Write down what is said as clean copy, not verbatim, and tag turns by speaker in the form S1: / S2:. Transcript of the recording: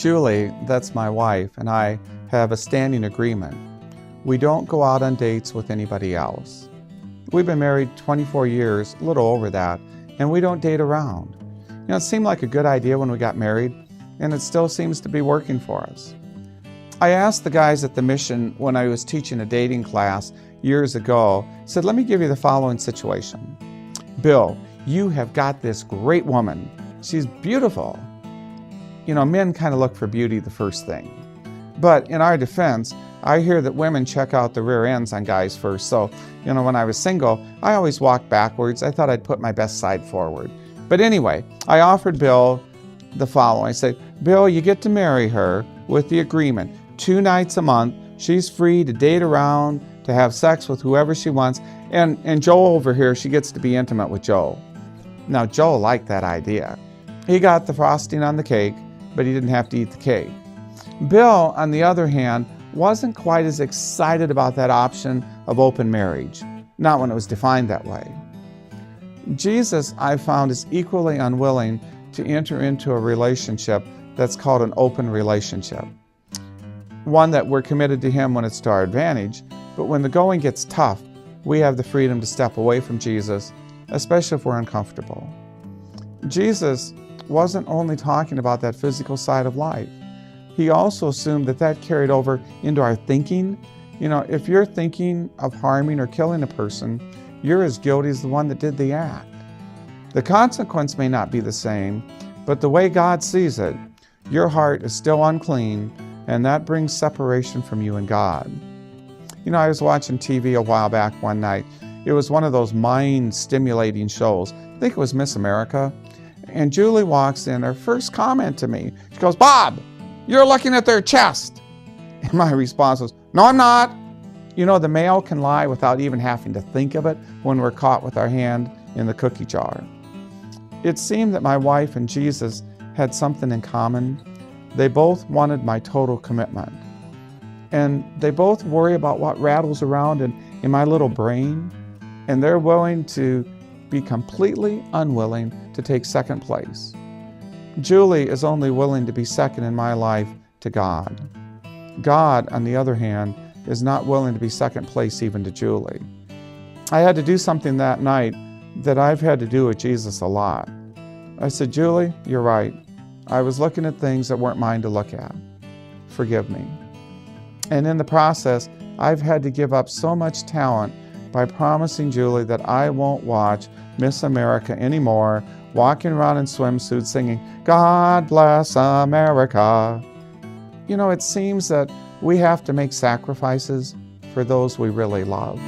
S1: Julie, that's my wife, and I have a standing agreement. We don't go out on dates with anybody else. We've been married 24 years, a little over that, and we don't date around. It seemed like a good idea when we got married, and it still seems to be working for us. I asked the guys at the mission when I was teaching a dating class years ago, said, let me give you the following situation. Bill, you have got this great woman. She's beautiful. Men kind of look for beauty the first thing. But in our defense, I hear that women check out the rear ends on guys first. So, when I was single, I always walked backwards. I thought I'd put my best side forward. But anyway, I offered Bill the following. I said, Bill, you get to marry her with the agreement. 2 nights a month, she's free to date around, to have sex with whoever she wants. And Joe over here, she gets to be intimate with Joe. Now, Joe liked that idea. He got the frosting on the cake, but he didn't have to eat the cake. Bill, on the other hand, wasn't quite as excited about that option of open marriage, not when it was defined that way. Jesus, I found, is equally unwilling to enter into a relationship that's called an open relationship. One that we're committed to Him when it's to our advantage, but when the going gets tough, we have the freedom to step away from Jesus, especially if we're uncomfortable. Jesus wasn't only talking about that physical side of life. He also assumed that carried over into our thinking. If you're thinking of harming or killing a person, you're as guilty as the one that did the act. The consequence may not be the same, but the way God sees it, your heart is still unclean, and that brings separation from you and God. I was watching TV a while back one night. It was one of those mind-stimulating shows. I think it was Miss America. And Julie walks in, her first comment to me, she goes, Bob, you're looking at their chest. And my response was, no, I'm not. The male can lie without even having to think of it when we're caught with our hand in the cookie jar. It seemed that my wife and Jesus had something in common. They both wanted my total commitment. And they both worry about what rattles around in my little brain. And they're willing to be completely unwilling to take second place. Julie is only willing to be second in my life to God. God, on the other hand, is not willing to be second place even to Julie. I had to do something that night that I've had to do with Jesus a lot. I said, Julie, you're right. I was looking at things that weren't mine to look at. Forgive me. And in the process, I've had to give up so much talent by promising Julie that I won't watch Miss America anymore, walking around in swimsuits singing, God bless America. It seems that we have to make sacrifices for those we really love.